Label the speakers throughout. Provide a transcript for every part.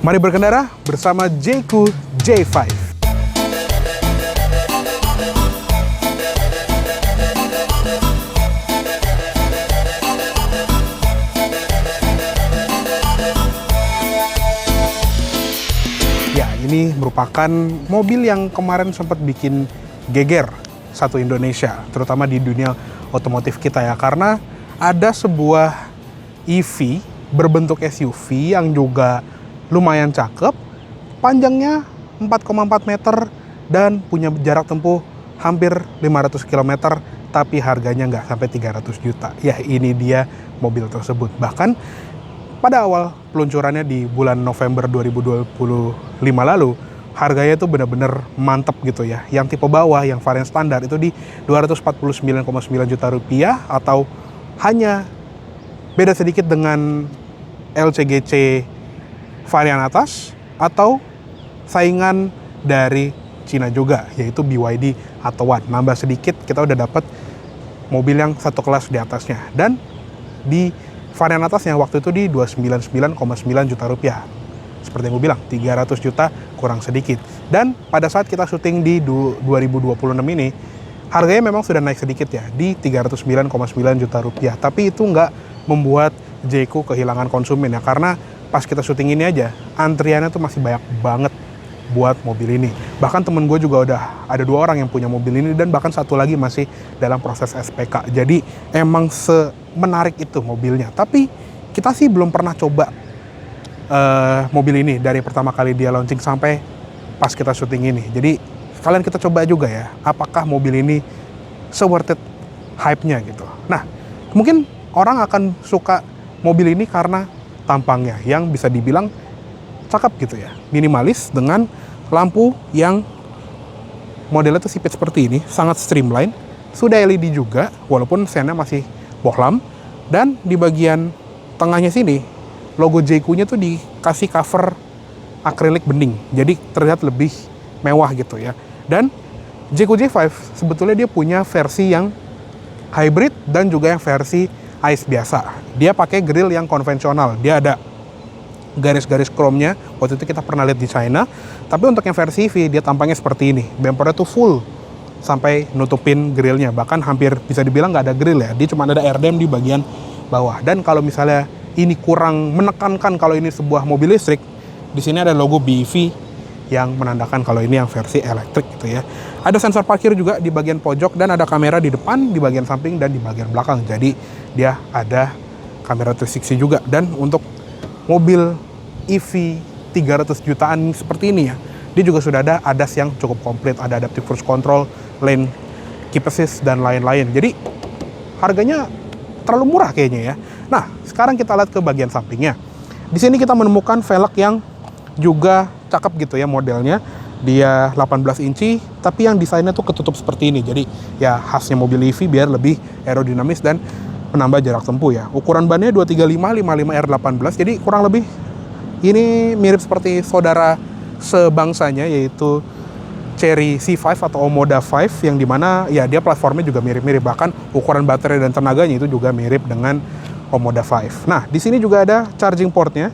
Speaker 1: Mari berkendara bersama Jayco J5. Ya, ini merupakan mobil yang kemarin sempat bikin geger satu Indonesia, terutama di dunia otomotif kita ya, karena ada sebuah EV berbentuk SUV yang juga lumayan cakep, panjangnya 4,4 meter dan punya jarak tempuh hampir 500 km, tapi harganya nggak sampai 300 juta. Ya, ini dia mobil tersebut. Bahkan pada awal peluncurannya di bulan November 2025 lalu, harganya itu benar-benar mantep gitu ya. Yang tipe bawah, yang varian standar itu di 249,9 juta rupiah, atau hanya beda sedikit dengan LCGC varian atas atau saingan dari Cina juga, yaitu BYD atau One. Nambah sedikit, kita udah dapat mobil yang satu kelas di atasnya. Dan di varian atasnya waktu itu di 299,9 juta rupiah. Seperti yang gue bilang, 300 juta kurang sedikit. Dan pada saat kita syuting di 2026 ini, harganya memang sudah naik sedikit ya, di 309,9 juta rupiah. Tapi itu nggak membuat Jayco kehilangan konsumen ya, karena pas kita syuting ini aja, antriannya tuh masih banyak banget buat mobil ini. Bahkan temen gue juga udah ada 2 orang yang punya mobil ini, dan bahkan satu lagi masih dalam proses SPK. Jadi emang semenarik itu mobilnya. Tapi kita sih belum pernah coba mobil ini dari pertama kali dia launching sampai pas kita syuting ini. Jadi kalian kita coba juga ya, apakah mobil ini se-worth it hype-nya gitu. Nah, mungkin orang akan suka mobil ini karena tampangnya yang bisa dibilang cakep gitu ya, minimalis dengan lampu yang modelnya tuh sipit seperti ini, sangat streamline, sudah LED juga walaupun sennya masih bohlam, dan di bagian tengahnya sini logo Jayco-nya tuh dikasih cover akrilik bening, jadi terlihat lebih mewah gitu ya. Dan Jayco J5 sebetulnya dia punya versi yang hybrid dan juga yang versi ICE biasa. Dia pakai grill yang konvensional. Dia ada garis-garis chrome-nya. Waktu itu kita pernah lihat di China. Tapi untuk yang versi EV, dia tampangnya seperti ini. Bumpernya tuh full sampai nutupin grillnya. Bahkan hampir bisa dibilang nggak ada grill ya. Dia cuma ada airdam di bagian bawah. Dan kalau misalnya ini kurang menekankan kalau ini sebuah mobil listrik, di sini ada logo BEV yang menandakan kalau ini yang versi elektrik gitu ya. Ada sensor parkir juga di bagian pojok, dan ada kamera di depan, di bagian samping, dan di bagian belakang. Jadi dia ada kamera 360 juga. Dan untuk mobil EV 300 jutaan seperti ini ya, dia juga sudah ada ADAS yang cukup komplit. Ada adaptive cruise control, lane keep assist, dan lain-lain. Jadi harganya terlalu murah kayaknya ya. Nah, sekarang kita lihat ke bagian sampingnya. Di sini kita menemukan velg yang juga cakep gitu ya modelnya. Dia 18 inci, tapi yang desainnya tuh ketutup seperti ini. Jadi ya khasnya mobil EV biar lebih aerodinamis dan menambah jarak tempuh ya. Ukuran bannya 235/55R18. Jadi kurang lebih ini mirip seperti saudara sebangsanya, yaitu Chery C5 atau Omoda 5, yang dimana ya dia platformnya juga mirip-mirip. Bahkan ukuran baterai dan tenaganya itu juga mirip dengan Omoda 5. Nah, di sini juga ada charging portnya.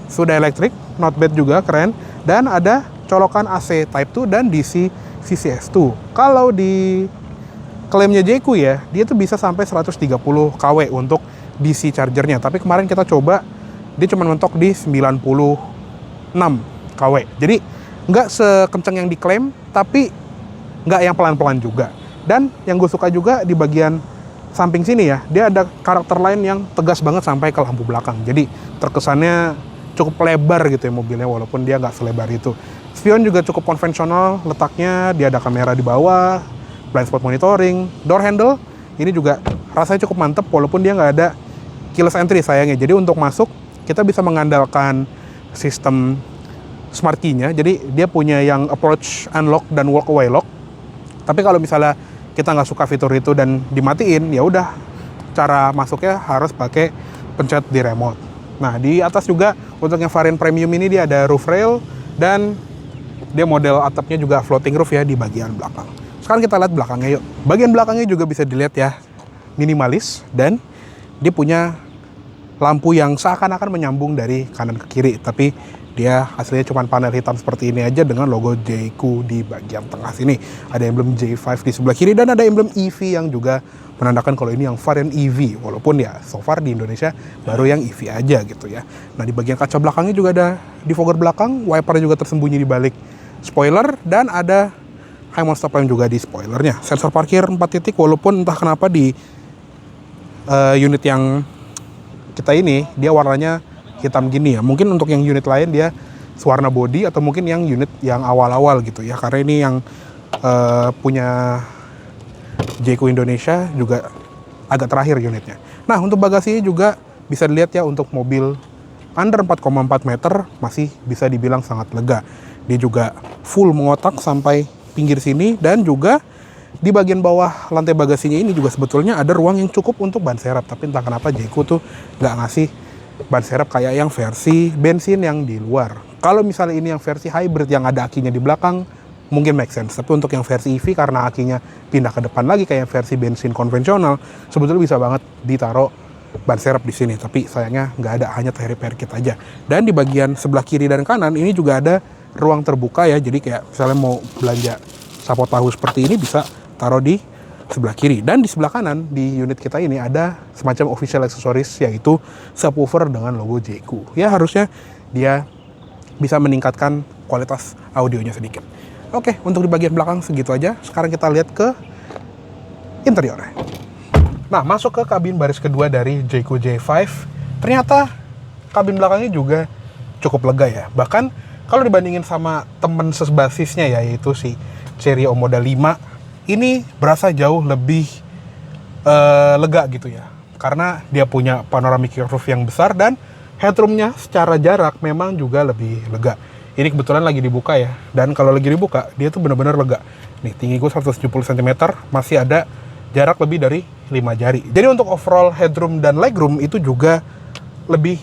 Speaker 1: Sudah elektrik, not bad juga, keren. Dan ada colokan AC Type 2 dan DC CCS2. Kalau di klaimnya Jayco ya, dia tuh bisa sampai 130 kW untuk DC chargernya. Tapi kemarin kita coba, dia cuma mentok di 96 kW. Jadi nggak sekencang yang diklaim, tapi nggak yang pelan-pelan juga. Dan yang gue suka juga di bagian samping sini ya, dia ada karakter lain yang tegas banget sampai ke lampu belakang. Jadi terkesannya cukup lebar gitu ya mobilnya, walaupun dia nggak selebar itu. Spion juga cukup konvensional letaknya, dia ada kamera di bawah, blind spot monitoring, door handle ini juga rasanya cukup mantep walaupun dia nggak ada keyless entry sayangnya. Jadi untuk masuk kita bisa mengandalkan sistem smart key-nya. Jadi dia punya yang approach unlock dan walk away lock. Tapi kalau misalnya kita nggak suka fitur itu dan dimatiin, ya udah cara masuknya harus pakai pencet di remote. Nah, di atas juga untuk yang varian premium ini dia ada roof rail, dan dia model atapnya juga floating roof ya di bagian belakang. Sekarang kita lihat belakangnya yuk. Bagian belakangnya juga bisa dilihat ya, minimalis, dan dia punya lampu yang seakan-akan menyambung dari kanan ke kiri, tapi Dia hasilnya cuma panel hitam seperti ini aja dengan logo Jayco di bagian tengah sini. Ada emblem J5 di sebelah kiri dan ada emblem EV yang juga menandakan kalau ini yang varian EV. Walaupun ya so far di Indonesia baru yang EV aja gitu ya. Nah di bagian kaca belakangnya juga ada defogger belakang, wiper juga tersembunyi di balik spoiler dan ada high mount stop lamp juga di spoilernya. Sensor parkir 4 titik walaupun entah kenapa di unit yang kita ini dia warnanya hitam gini ya. Mungkin untuk yang unit lain dia warna body atau mungkin yang unit yang awal-awal gitu ya. Karena ini yang punya Jayco Indonesia juga agak terakhir unitnya. Nah untuk bagasinya juga bisa dilihat ya, untuk mobil under 4,4 meter masih bisa dibilang sangat lega. Dia juga full mengotak sampai pinggir sini dan juga di bagian bawah lantai bagasinya ini juga sebetulnya ada ruang yang cukup untuk ban serep. Tapi entah kenapa Jayco tuh nggak ngasih ban serep kayak yang versi bensin yang di luar. Kalau misalnya ini yang versi hybrid yang ada akinya di belakang, mungkin make sense. Tapi untuk yang versi EV karena akinya pindah ke depan lagi kayak versi bensin konvensional, sebetulnya bisa banget ditaruh ban serep di sini. Tapi sayangnya nggak ada, hanya repair kit aja. Dan di bagian sebelah kiri dan kanan ini juga ada ruang terbuka ya. Jadi kayak misalnya mau belanja sapo tahu seperti ini bisa taruh di sebelah kiri. Dan di sebelah kanan di unit kita ini ada semacam official accessories yaitu subwoofer dengan logo Jayco. Ya harusnya dia bisa meningkatkan kualitas audionya sedikit. Oke, untuk di bagian belakang segitu aja. Sekarang kita lihat ke interiornya. Nah, masuk ke kabin baris kedua dari Jayco J5. Ternyata kabin belakangnya juga cukup lega ya. Bahkan kalau dibandingin sama temen sebasisnya yaitu si Chery Omoda 5, ini berasa jauh lebih lega gitu ya. Karena dia punya panoramic roof yang besar dan headroomnya secara jarak memang juga lebih lega. Ini kebetulan lagi dibuka ya. Dan kalau lagi dibuka, dia tuh benar-benar lega. Nih, tinggi gue 170 cm, masih ada jarak lebih dari 5 jari. Jadi untuk overall headroom dan legroom itu juga lebih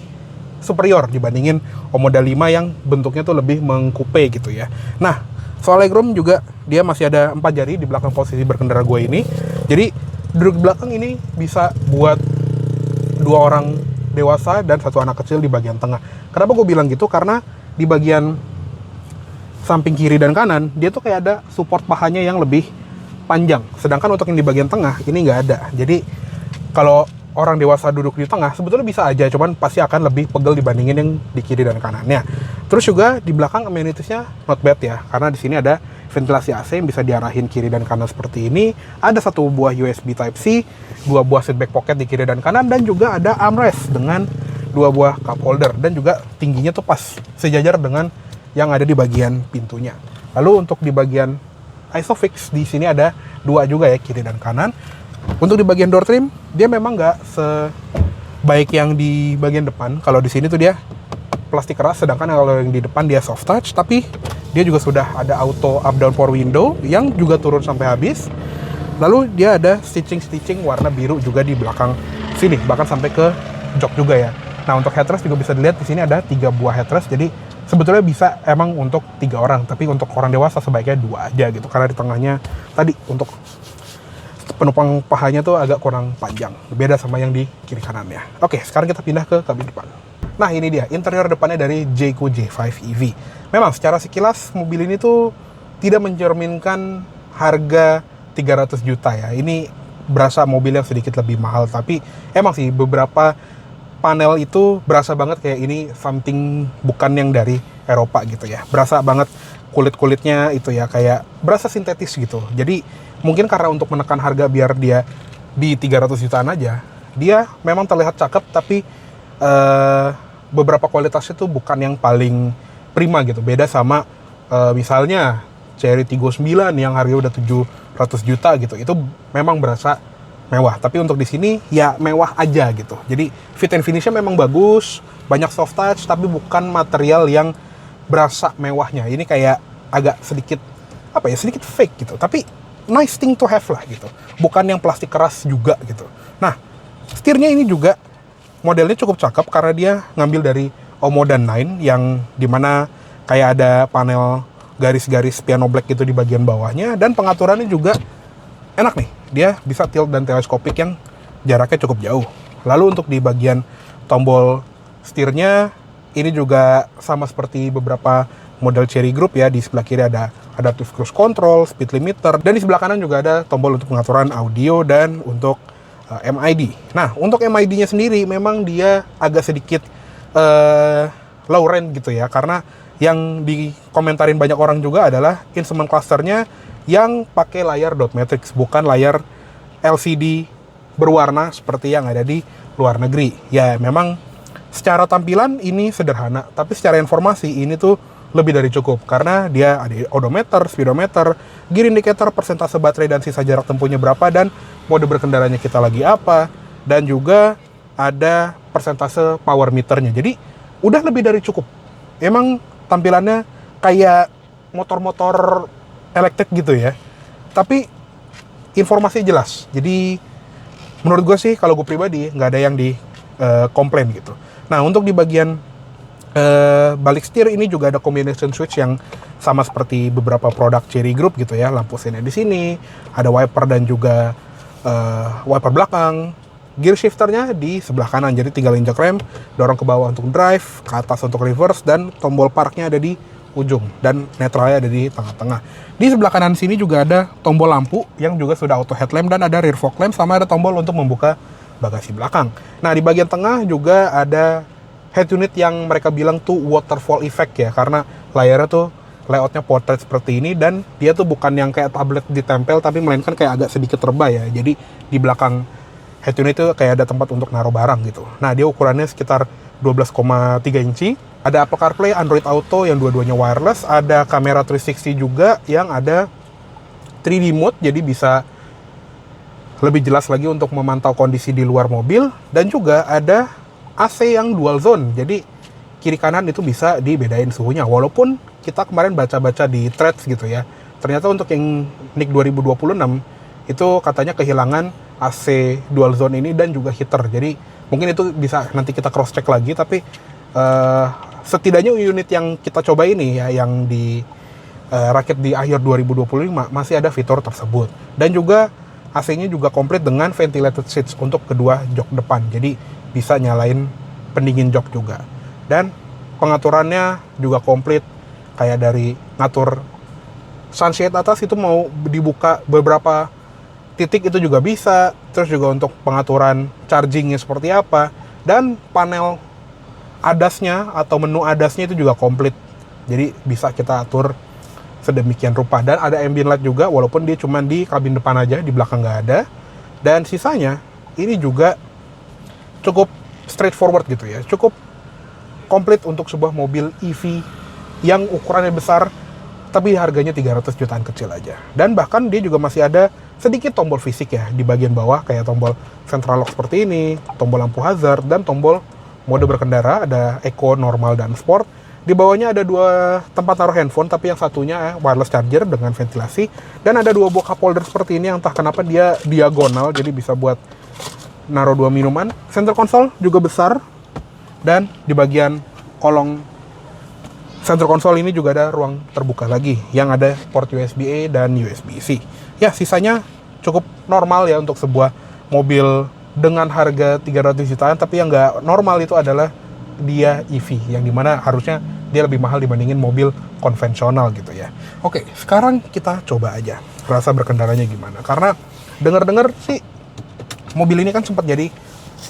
Speaker 1: superior dibandingin Omoda 5 yang bentuknya tuh lebih mengkupe gitu ya. Nah, soal legroom juga dia masih ada 4 jari di belakang posisi berkendara gue ini. Jadi duduk di belakang ini bisa buat 2 orang dewasa dan 1 anak kecil di bagian tengah. Kenapa gue bilang gitu? Karena di bagian samping kiri dan kanan dia tuh kayak ada support pahanya yang lebih panjang. Sedangkan untuk yang di bagian tengah ini nggak ada. Jadi kalau orang dewasa duduk di tengah sebetulnya bisa aja, cuman pasti akan lebih pegel dibandingin yang di kiri dan kanannya. Terus juga di belakang amenitiesnya not bad ya, karena di sini ada ventilasi AC yang bisa diarahin kiri dan kanan seperti ini. Ada 1 buah USB Type-C, 2 buah seatback pocket di kiri dan kanan, dan juga ada armrest dengan 2 buah cup holder, dan juga tingginya tuh pas sejajar dengan yang ada di bagian pintunya. Lalu untuk di bagian Isofix di sini ada 2 juga ya, kiri dan kanan. Untuk di bagian door trim dia memang nggak sebaik yang di bagian depan. Kalau di sini tuh dia plastik keras, sedangkan kalau yang di depan dia soft touch. Tapi dia juga sudah ada auto up down power window yang juga turun sampai habis. Lalu dia ada stitching warna biru juga di belakang sini, bahkan sampai ke jok juga ya. Nah untuk headrest juga bisa dilihat di sini ada 3 buah headrest. Jadi sebetulnya bisa emang untuk 3 orang, tapi untuk orang dewasa sebaiknya 2 aja gitu. Karena di tengahnya tadi untuk penumpang pahanya tuh agak kurang panjang, beda sama yang di kiri kanannya. Oke, sekarang kita pindah ke kabin depan. Nah ini dia interior depannya dari Jayco J5 EV. Memang secara sekilas mobil ini tuh tidak mencerminkan harga 300 juta ya. Ini berasa mobil yang sedikit lebih mahal, tapi emang sih beberapa panel itu berasa banget kayak ini something bukan yang dari Eropa gitu ya. Berasa banget kulit-kulitnya itu ya, kayak berasa sintetis gitu. Jadi mungkin karena untuk menekan harga biar dia di 300 jutaan aja, dia memang terlihat cakep, tapi beberapa kualitasnya tuh bukan yang paling prima gitu. Beda sama misalnya Chery Tiggo 9 yang harganya udah 700 juta gitu. Itu memang berasa mewah, tapi untuk di sini ya mewah aja gitu. Jadi fit and finishnya memang bagus, banyak soft touch, tapi bukan material yang berasa mewahnya. Ini kayak agak sedikit apa ya, sedikit fake gitu. Tapi nice thing to have lah gitu. Bukan yang plastik keras juga gitu. Nah, setirnya ini juga modelnya cukup cakep karena dia ngambil dari Omoda 9 yang dimana kayak ada panel garis-garis piano black gitu di bagian bawahnya, dan pengaturannya juga enak nih. Dia bisa tilt dan teleskopik yang jaraknya cukup jauh. Lalu untuk di bagian tombol setirnya Ini juga sama seperti beberapa model Cherry Group ya. Di sebelah kiri ada adaptive cruise control, speed limiter, dan di sebelah kanan juga ada tombol untuk pengaturan audio dan untuk MID. Nah, untuk MID-nya sendiri memang dia agak sedikit low range gitu ya, karena yang dikomentarin banyak orang juga adalah instrument clusternya yang pakai layar dot matrix, bukan layar LCD berwarna seperti yang ada di luar negeri. Ya, memang secara tampilan ini sederhana, tapi secara informasi ini tuh lebih dari cukup, karena dia ada odometer, speedometer, gear indicator, persentase baterai dan sisa jarak tempuhnya berapa, dan mode berkendaranya kita lagi apa, dan juga ada persentase power meternya. Jadi udah lebih dari cukup. Emang tampilannya kayak motor-motor elektrik gitu ya, tapi informasi jelas. Jadi menurut gue sih, kalau gue pribadi nggak ada yang di komplain gitu. Nah, untuk di bagian balik setir ini juga ada combination switch yang sama seperti beberapa produk Cherry Group gitu ya. Lampu senya di sini, ada wiper dan juga wiper belakang. Gear shifternya di sebelah kanan, jadi tinggal injak rem, dorong ke bawah untuk drive, ke atas untuk reverse, dan tombol parknya ada di ujung, dan netralnya ada di tengah-tengah. Di sebelah kanan sini juga ada tombol lampu yang juga sudah auto headlamp, dan ada rear fog lamp, sama ada tombol untuk membuka bagasi belakang. Nah, di bagian tengah juga ada head unit yang mereka bilang tuh waterfall effect ya, karena layarnya tuh layoutnya portrait seperti ini, dan dia tuh bukan yang kayak tablet ditempel, tapi melainkan kayak agak sedikit rebah ya. Jadi di belakang head unit itu kayak ada tempat untuk naruh barang gitu. Nah, dia ukurannya sekitar 12,3 inci. Ada Apple CarPlay, Android Auto yang dua-duanya wireless. Ada kamera 360 juga yang ada 3D mode, jadi bisa lebih jelas lagi untuk memantau kondisi di luar mobil. Dan juga ada AC yang dual zone, jadi kiri kanan itu bisa dibedain suhunya. Walaupun kita kemarin baca-baca di threads gitu ya, ternyata untuk yang NIK 2026 itu katanya kehilangan AC dual zone ini dan juga heater. Jadi mungkin itu bisa nanti kita cross check lagi, tapi setidaknya unit yang kita coba ini ya, yang di rakit di akhir 2025 masih ada fitur tersebut. Dan juga AC-nya juga komplit dengan ventilated seats untuk kedua jok depan, jadi bisa nyalain pendingin jok juga. Dan pengaturannya juga komplit, kayak dari ngatur sunshade atas itu mau dibuka beberapa titik itu juga bisa, terus juga untuk pengaturan chargingnya seperti apa, dan panel ADAS-nya atau menu ADAS-nya itu juga komplit, jadi bisa kita atur sedemikian rupa. Dan ada ambient light juga, walaupun dia cuma di kabin depan aja, di belakang nggak ada. Dan sisanya ini juga cukup straightforward gitu ya, cukup komplit untuk sebuah mobil EV yang ukurannya besar, tapi harganya 300 jutaan kecil aja. Dan bahkan dia juga masih ada sedikit tombol fisik ya di bagian bawah, kayak tombol central lock seperti ini, tombol lampu hazard, dan tombol mode berkendara, ada eco, normal, dan sport. Di bawahnya ada dua tempat taruh handphone, tapi yang satunya wireless charger dengan ventilasi, dan ada dua buah cup holder seperti ini yang entah kenapa dia diagonal, jadi bisa buat naruh dua minuman. Center console juga besar, dan di bagian kolong center console ini juga ada ruang terbuka lagi yang ada port USB-A dan USB-C. Ya, sisanya cukup normal ya untuk sebuah mobil dengan harga 300 jutaan, tapi yang nggak normal itu adalah dia EV, yang dimana harusnya dia lebih mahal dibandingin mobil konvensional gitu ya. Oke, sekarang kita coba aja rasa berkendaranya gimana. Karena dengar-dengar sih mobil ini kan sempat jadi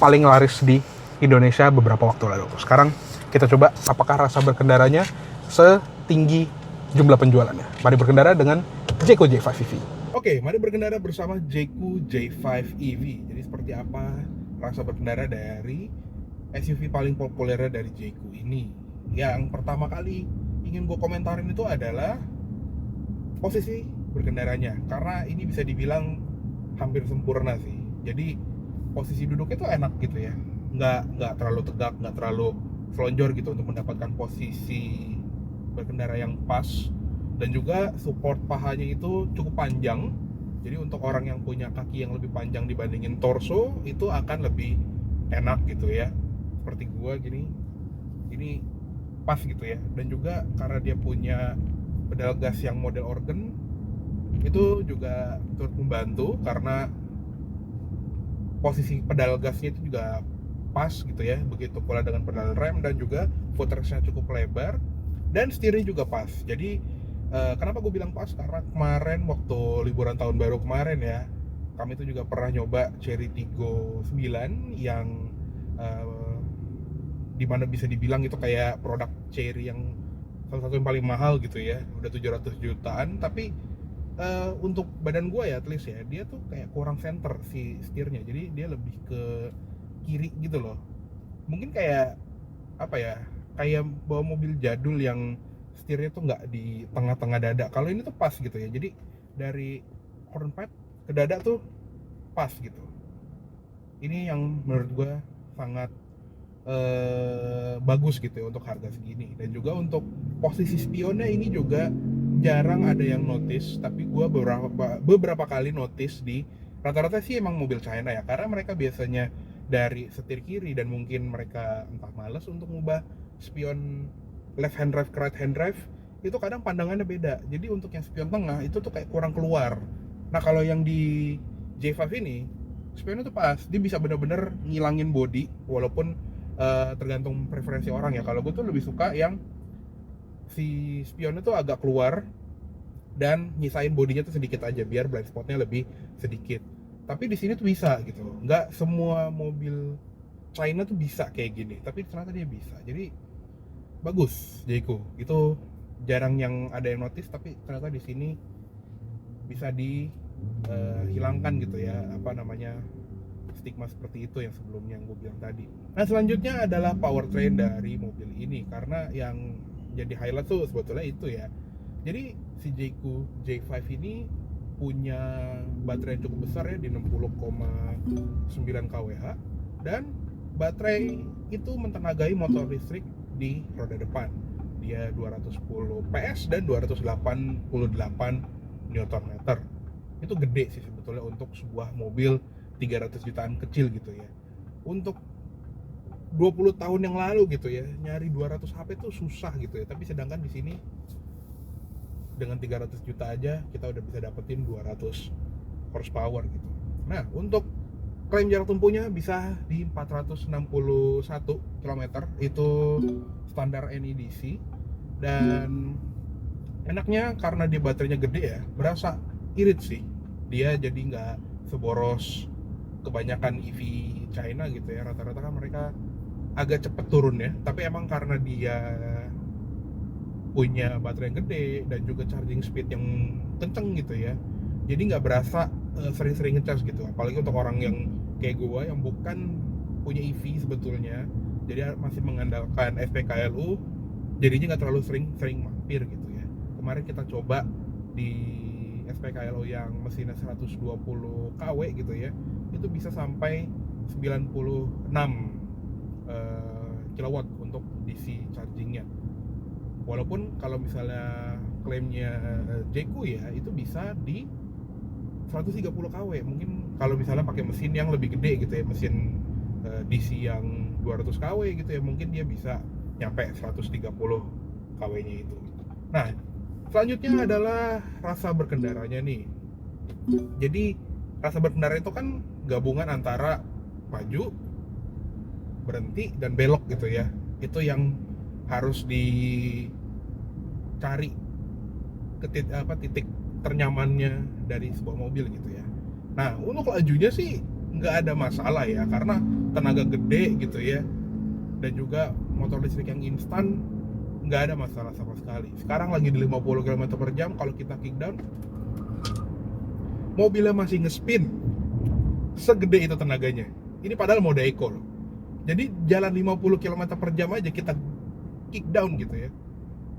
Speaker 1: paling laris di Indonesia beberapa waktu lalu. Sekarang kita coba apakah rasa berkendaranya setinggi jumlah penjualannya. Mari berkendara dengan Jayco J5 EV. Oke, mari berkendara bersama Jayco J5 EV. Jadi seperti apa rasa berkendara dari SUV paling populer dari Jayco ini? Yang pertama kali ingin gue komentarin itu adalah posisi berkendaranya, karena ini bisa dibilang hampir sempurna sih. Jadi posisi duduknya tuh enak gitu ya, nggak terlalu tegak, nggak terlalu selonjor gitu, untuk mendapatkan posisi berkendara yang pas. Dan juga support pahanya itu cukup panjang, jadi untuk orang yang punya kaki yang lebih panjang dibandingin torso itu akan lebih enak gitu ya, seperti gua gini, ini pas gitu ya. Dan juga karena dia punya pedal gas yang model organ, itu juga turut membantu, karena posisi pedal gasnya itu juga pas gitu ya, begitu pula dengan pedal rem, dan juga footrestnya cukup lebar, dan setirnya juga pas. Jadi kenapa gue bilang pas, karena kemarin waktu liburan tahun baru kemarin ya, kami tuh juga pernah nyoba Chery Tiggo 9 yang dimana bisa dibilang itu kayak produk Chery yang salah satu yang paling mahal gitu ya, udah 700 jutaan. Tapi untuk badan gue ya, at least ya, dia tuh kayak kurang center si setirnya, jadi dia lebih ke kiri gitu loh. Mungkin kayak apa ya, kayak bawa mobil jadul yang setirnya tuh nggak di tengah-tengah dada. Kalau ini tuh pas gitu ya, jadi dari horn pad ke dada tuh pas gitu. Ini yang menurut gue sangat bagus gitu ya untuk harga segini. Dan juga untuk posisi spionnya ini juga jarang ada yang notice, tapi gue beberapa kali notice. Di rata-rata sih emang mobil China ya, karena mereka biasanya dari setir kiri, dan mungkin mereka entah males untuk ngubah spion left hand drive ke right hand drive, itu kadang pandangannya beda. Jadi untuk yang spion tengah itu tuh kayak kurang keluar. Nah kalau yang di J5 ini spionnya tuh pas, dia bisa bener-bener ngilangin body, walaupun tergantung preferensi orang ya. Kalau gue tuh lebih suka yang si spionnya tuh agak keluar dan nyisain bodinya tuh sedikit aja, biar blind spotnya lebih sedikit. Tapi di sini tuh bisa gitu, nggak semua mobil China tuh bisa kayak gini, tapi ternyata dia bisa. Jadi bagus Jayco itu, jarang yang ada yang notice, tapi ternyata di sini bisa dihilangkan gitu ya, apa namanya, stigma seperti itu yang sebelumnya yang gue bilang tadi. Nah selanjutnya adalah powertrain dari mobil ini, karena yang jadi highlight tuh sebetulnya itu ya. Jadi si Jayco J5 ini punya baterai yang cukup besar ya, di 60,9 kWh, dan baterai itu mentenagai motor listrik di roda depan. Dia 210 PS dan 288 Nm. Itu gede sih sebetulnya untuk sebuah mobil 300 jutaan kecil gitu ya. Untuk 20 tahun yang lalu gitu ya, nyari 200 HP tuh susah gitu ya. Tapi sedangkan di sini dengan 300 juta aja kita udah bisa dapetin 200 horsepower gitu. Nah, untuk klaim jarak tempuhnya bisa di 461 km, itu standar NEDC. Dan enaknya karena dia baterainya gede ya, berasa irit sih. Dia jadi nggak seboros kebanyakan EV China gitu ya. Rata-rata kan mereka agak cepet turun ya, tapi emang karena dia punya baterai yang gede dan juga charging speed yang kenceng gitu ya, jadi nggak berasa sering-sering ngecas gitu. Apalagi untuk orang yang kayak gue yang bukan punya EV sebetulnya, jadi masih mengandalkan SPKLU, jadinya nggak terlalu sering mampir gitu ya. Kemarin kita coba di SPKLU yang mesinnya 120 kW gitu ya, itu bisa sampai 96 kilowatt untuk DC chargingnya. Walaupun kalau misalnya klaimnya Jayco ya, itu bisa di 130 kW. Mungkin kalau misalnya pakai mesin yang lebih gede gitu ya, mesin DC yang 200 kW gitu ya, mungkin dia bisa nyampe 130 kW-nya itu. Nah, selanjutnya adalah rasa berkendaranya nih. Jadi rasa berkendara itu kan gabungan antara maju, berhenti, dan belok gitu ya. Itu yang harus dicari titik ternyamannya dari sebuah mobil gitu ya. Nah, untuk lajunya sih nggak ada masalah ya, karena tenaga gede gitu ya, dan juga motor listrik yang instan, nggak ada masalah sama sekali. Sekarang lagi di 50 km/jam, kalau kita kick down, mobilnya masih nge-spin segede itu tenaganya. Ini padahal mode eco loh. Jadi jalan 50 km/jam aja kita kick down gitu ya,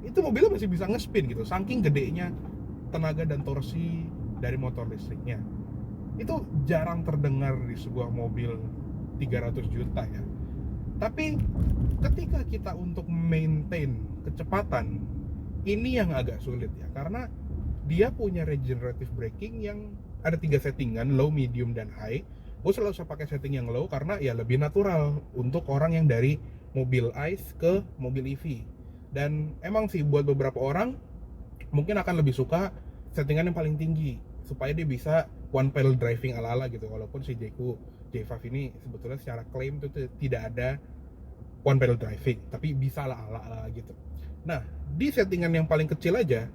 Speaker 1: itu mobilnya masih bisa nge-spin gitu, saking gedenya tenaga dan torsi dari motor listriknya. Itu jarang terdengar di sebuah mobil 300 juta ya. Tapi ketika kita untuk maintain kecepatan, ini yang agak sulit ya, karena dia punya regenerative braking yang ada 3 settingan, low, medium, dan high. Gue selalu pakai setting yang low karena ya lebih natural untuk orang yang dari mobil ICE ke mobil EV. Dan emang sih buat beberapa orang mungkin akan lebih suka settingan yang paling tinggi supaya dia bisa one pedal driving ala-ala gitu. Walaupun si Jayco
Speaker 2: J5 ini sebetulnya secara klaim itu tidak ada one pedal driving, tapi bisa ala gitu. Nah, di settingan yang paling kecil aja,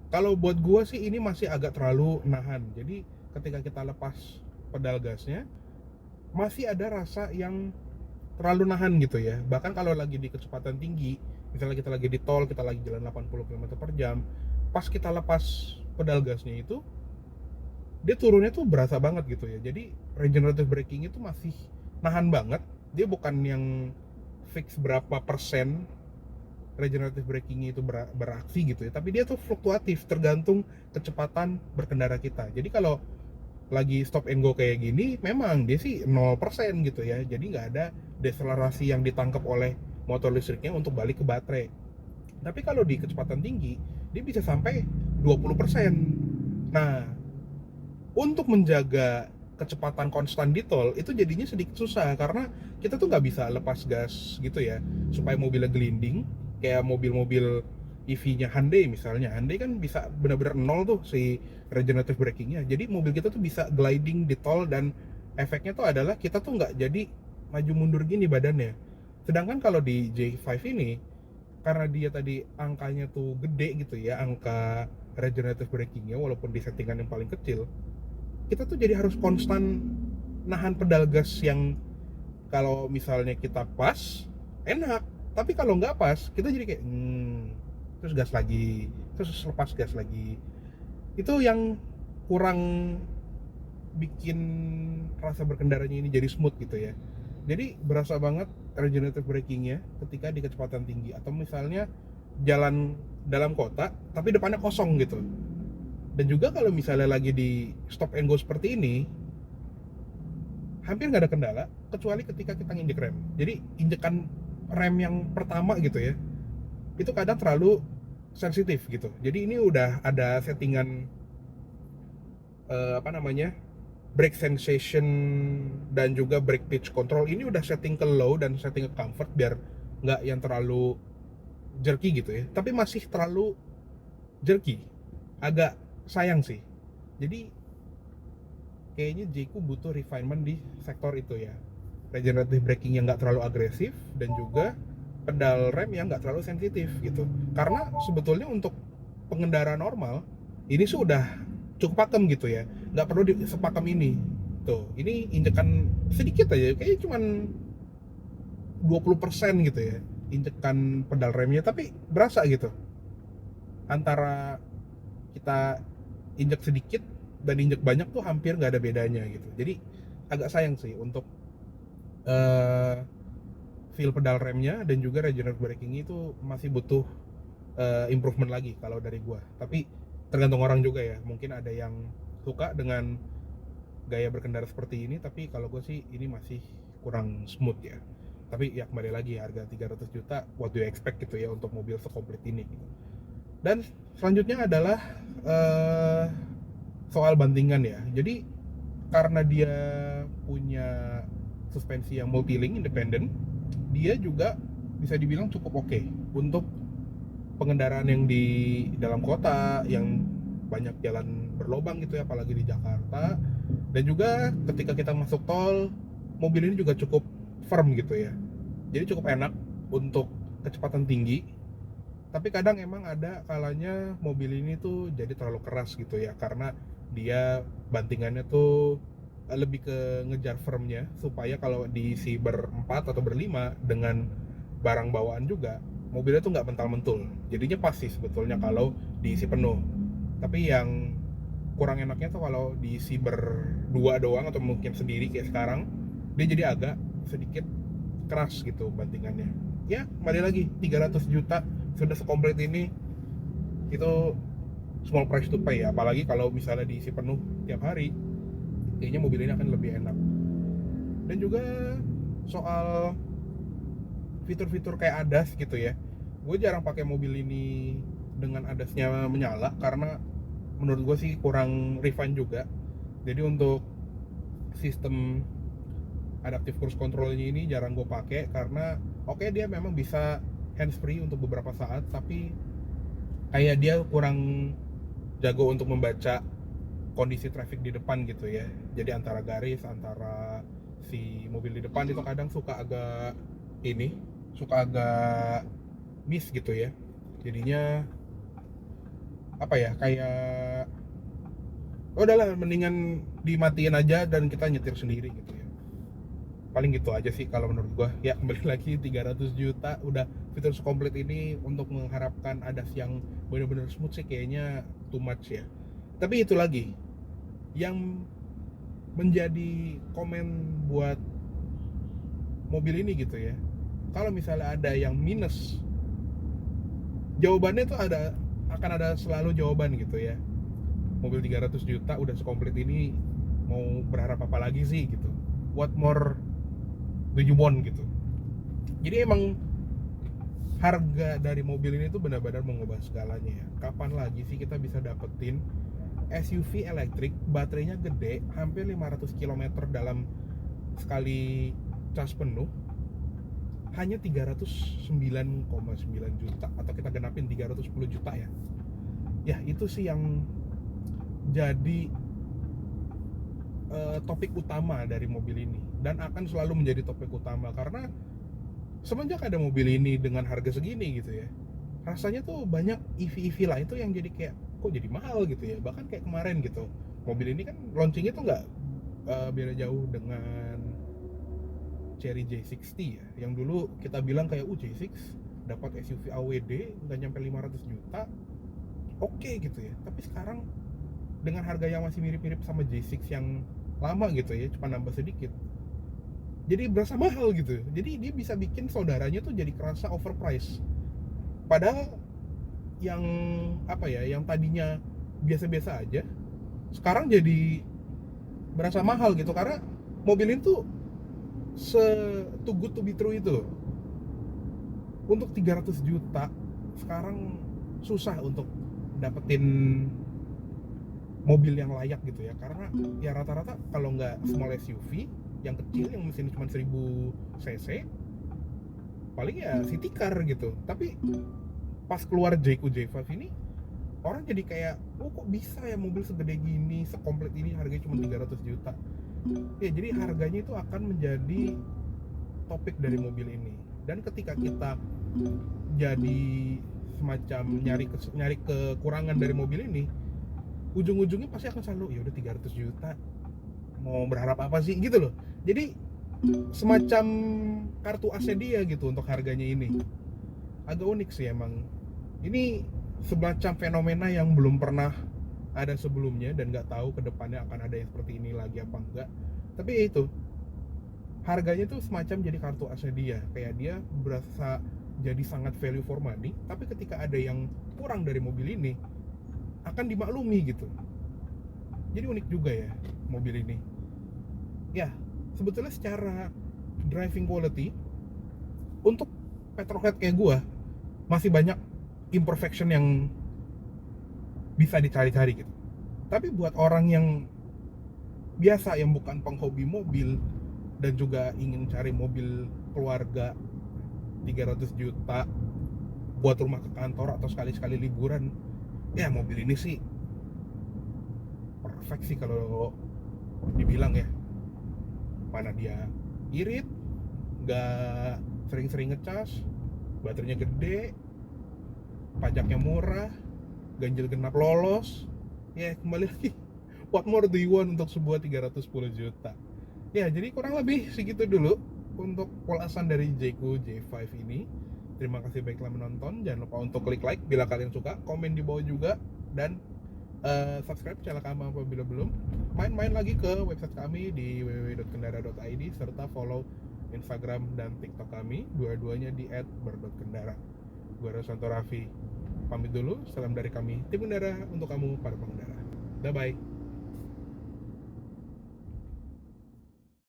Speaker 2: kalau buat gua sih ini masih agak terlalu nahan. Jadi ketika kita lepas pedal gasnya, masih ada rasa yang terlalu nahan gitu ya. Bahkan kalau lagi di kecepatan tinggi, misalnya kita lagi di tol, kita lagi jalan 80 km per jam, pas kita lepas pedal gasnya itu, dia turunnya tuh berasa banget gitu ya. Jadi regenerative braking itu masih nahan banget. Dia bukan yang fix berapa persen regenerative braking itu beraksi gitu ya, tapi dia tuh fluktuatif tergantung kecepatan berkendara kita. Jadi kalau lagi stop and go kayak gini, memang dia sih 0% gitu ya. Jadi nggak ada deselerasi yang ditangkap oleh motor listriknya untuk balik ke baterai. Tapi kalau di kecepatan tinggi, dia bisa sampai 20%. Nah, untuk menjaga kecepatan konstan di tol itu jadinya sedikit susah karena kita tuh nggak bisa lepas gas gitu ya supaya mobilnya gelinding kayak mobil-mobil EV-nya Hyundai misalnya. Hyundai kan bisa benar-benar nol tuh si regenerative braking-nya. Jadi mobil kita tuh bisa gliding di tol dan efeknya tuh adalah kita tuh nggak jadi maju mundur gini badannya. Sedangkan kalau di J5 ini karena dia tadi angkanya tuh gede gitu ya, angka regenerative braking-nya walaupun di settingan yang paling kecil, kita tuh jadi harus konstan nahan pedal gas yang kalau misalnya kita pas enak, tapi kalau nggak pas kita jadi kayak terus gas lagi, terus lepas gas lagi. Itu yang kurang bikin rasa berkendaranya ini jadi smooth gitu ya. Jadi berasa banget regenerative brakingnya ketika di kecepatan tinggi atau misalnya jalan dalam kota tapi depannya kosong gitu. Dan juga kalau misalnya lagi di stop and go seperti ini, hampir nggak ada kendala kecuali ketika kita nginjek rem. Jadi injekan rem yang pertama gitu ya, itu kadang terlalu sensitif gitu. Jadi ini udah ada settingan brake sensation dan juga brake pitch control. Ini udah setting ke low dan setting ke comfort biar nggak yang terlalu jerky gitu ya. Tapi masih terlalu jerky, agak sayang sih. Jadi kayaknya J-ku butuh refinement di sektor itu ya. Regenerative braking yang nggak terlalu agresif dan juga pedal rem yang nggak terlalu sensitif gitu. Karena sebetulnya untuk pengendara normal ini sudah cukup pakem gitu ya. Nggak perlu sepakem ini. Tuh, ini injekan sedikit aja, kayaknya cuman 20% gitu ya. Injekan pedal remnya tapi berasa gitu. Antara kita injek sedikit dan injek banyak tuh hampir nggak ada bedanya gitu. Jadi agak sayang sih untuk feel pedal remnya dan juga regenerative braking itu masih butuh improvement lagi kalau dari gua. Tapi tergantung orang juga ya. Mungkin ada yang suka dengan gaya berkendara seperti ini, tapi kalau gue sih ini masih kurang smooth ya. Tapi ya kembali lagi harga 300 juta, what do you expect gitu ya untuk mobil sekomplit ini gitu. Dan selanjutnya adalah soal bantingan ya. Jadi karena dia punya suspensi yang multi-link independen, dia juga bisa dibilang cukup oke untuk pengendaraan yang di dalam kota yang banyak jalan berlobang gitu ya, apalagi di Jakarta. Dan juga ketika kita masuk tol, mobil ini juga cukup firm gitu ya. Jadi cukup enak untuk kecepatan tinggi. Tapi kadang emang ada kalanya mobil ini tuh jadi terlalu keras gitu ya, karena dia bantingannya tuh lebih ke ngejar firmnya supaya kalau diisi berempat atau berlima dengan barang bawaan juga, mobilnya tuh nggak mental-mentul. Jadinya pas sih sebetulnya kalau diisi penuh. Tapi yang kurang enaknya tuh kalau diisi berdua doang atau mungkin sendiri kayak sekarang, dia jadi agak sedikit keras gitu bantingannya. Ya kembali lagi 300 juta sudah sekomplit ini, itu small price to pay ya. Apalagi kalau misalnya diisi penuh tiap hari, kayaknya mobil ini akan lebih enak. Dan juga soal fitur-fitur kayak ADAS gitu ya, gue jarang pakai mobil ini dengan ADAS-nya menyala karena menurut gue sih kurang refine juga. Jadi untuk sistem adaptive cruise control-nya ini jarang gue pakai karena oke, dia memang bisa hands-free untuk beberapa saat, tapi kayak dia kurang jago untuk membaca kondisi traffic di depan gitu ya. Jadi antara garis, antara si mobil di depan itu kadang suka agak miss gitu ya. Jadinya apa ya, kayak udahlah mendingan dimatiin aja dan kita nyetir sendiri gitu ya. Paling gitu aja sih kalau menurut gua. Ya kembali lagi 300 juta udah fitur sekomplit ini, untuk mengharapkan ADAS yang benar-benar smooth sih kayaknya too much ya. Tapi itu lagi yang menjadi komen buat mobil ini gitu ya. Kalau misalnya ada yang minus, jawabannya tuh akan ada selalu jawaban gitu ya. Mobil 300 juta udah sekomplit ini, mau berharap apa lagi sih gitu. What more do you want gitu. Jadi emang harga dari mobil ini tuh benar-benar mengubah segalanya ya. Kapan lagi sih kita bisa dapetin SUV elektrik, baterainya gede, hampir 500 km dalam sekali cas penuh, hanya 309,9 juta, atau kita genapin 310 juta ya. Ya itu sih yang jadi topik utama dari mobil ini, dan akan selalu menjadi topik utama karena semenjak ada mobil ini dengan harga segini gitu ya, rasanya tuh banyak EV lain tuh yang jadi kayak kok jadi mahal gitu ya. Bahkan kayak kemarin gitu, mobil ini kan launchingnya tuh nggak beda jauh dengan Chery J60 ya, yang dulu kita bilang kayak J6 dapat SUV AWD nggak nyampe 500 juta, oke gitu ya. Tapi sekarang dengan harga yang masih mirip-mirip sama J6 yang lama gitu ya, cuma nambah sedikit, jadi berasa mahal gitu. Jadi dia bisa bikin saudaranya tuh jadi kerasa overpriced. Padahal yang apa ya, yang tadinya biasa-biasa aja, sekarang jadi berasa mahal gitu, karena mobil ini tuh too good to be true itu. Untuk 300 juta sekarang susah untuk dapetin mobil yang layak gitu ya, karena ya rata-rata kalau nggak small SUV yang kecil yang mesin cuma 1000 cc, paling ya city car gitu. Tapi pas keluar Jayco J5 ini, orang jadi kayak, oh kok bisa ya mobil segede gini, sekomplit ini harganya cuma 300 juta ya. Jadi harganya itu akan menjadi topik dari mobil ini. Dan ketika kita jadi semacam nyari kekurangan dari mobil ini, ujung-ujungnya pasti akan selalu ya udah 300 juta mau berharap apa sih gitu loh. Jadi semacam kartu asnya dia gitu untuk harganya ini. Agak unik sih emang. Ini semacam fenomena yang belum pernah ada sebelumnya, dan nggak tahu kedepannya akan ada yang seperti ini lagi apa enggak. Tapi ya itu, harganya tuh semacam jadi kartu asnya dia. Kayak dia berasa jadi sangat value for money, tapi ketika ada yang kurang dari mobil ini, akan dimaklumi gitu. Jadi unik juga ya mobil ini. Ya, sebetulnya secara driving quality, untuk petrolhead kayak gua, masih banyak imperfection yang bisa dicari-cari gitu. Tapi buat orang yang biasa, yang bukan penghobi mobil dan juga ingin cari mobil keluarga 300 juta buat rumah ke kantor atau sekali-sekali liburan, ya mobil ini sih perfect sih kalau dibilang ya. Mana dia irit, nggak sering-sering ngecas, baterainya gede, pajaknya murah, ganjil genap lolos. Ya kembali lagi, what more do you want untuk sebuah 310 juta. Ya jadi kurang lebih segitu dulu untuk ulasan dari Jayco J5 ini. Terima kasih baik telah menonton. Jangan lupa untuk klik like bila kalian suka, komen di bawah juga, dan subscribe channel kami apabila belum. Main-main lagi ke website kami di www.kendara.id, serta follow Instagram dan TikTok kami, dua-duanya di @ber.kendara. Gue Rosanto Raffi pamit dulu. Salam dari kami, tim Kendara, untuk kamu para pengendara. Bye bye.